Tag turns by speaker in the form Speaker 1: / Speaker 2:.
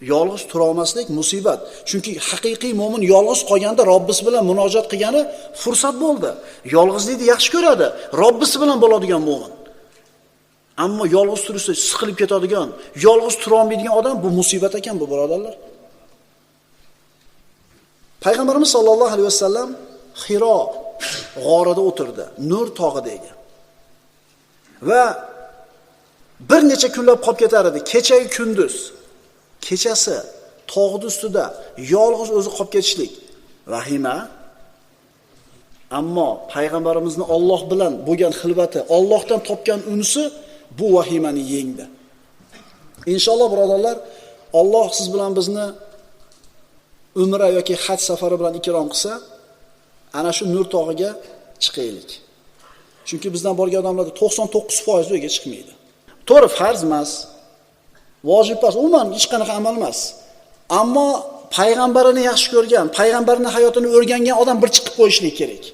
Speaker 1: Yolg'iz tura olmaslik musibat. Chunki haqiqiy mo'min yolg'iz qolganda Robbisi bilan munojat qilgani fursat bo'ldi. Yolg'izlikni yaxshi ko'radi. Robbisi bilan bo'ladigan mo'min. Ammo yolg'iz turishda siqilib ketadigan, yolg'iz tura olmaydigan odam bu musibat ekan bu birodarlar. Payg'ambarimiz sollallohu alayhi vasallam Hiro g'orida o'tirdi, Nur tog'idagi. Va bir necha kunlab qolib ketar edi, kecha-yu kunduz. Kechasi tog'ning ustida yolg'iz o'zi qolib ketishlik vahima. Ammo payg'ambarimizni Alloh bilan bo'lgan xilvati, Allohdan topgan unisi bu vahimani yengdi. Inshaalloh birodarlar, Alloh siz bilan bizni umra yoki haj safari bilan ikrom qilsa, ana shu Nur tog'iga chiqaylik. Chunki bizdan borgan odamlarda 99% o'yga chiqmaydi. To'g'ri, farz emas, vojib emas, umuman hech qanaqa amal emas. Ammo payg'ambarini yaxshi ko'rgan, payg'ambarning hayotini o'rgangan odam bir chiqib qo'yishlik kerak.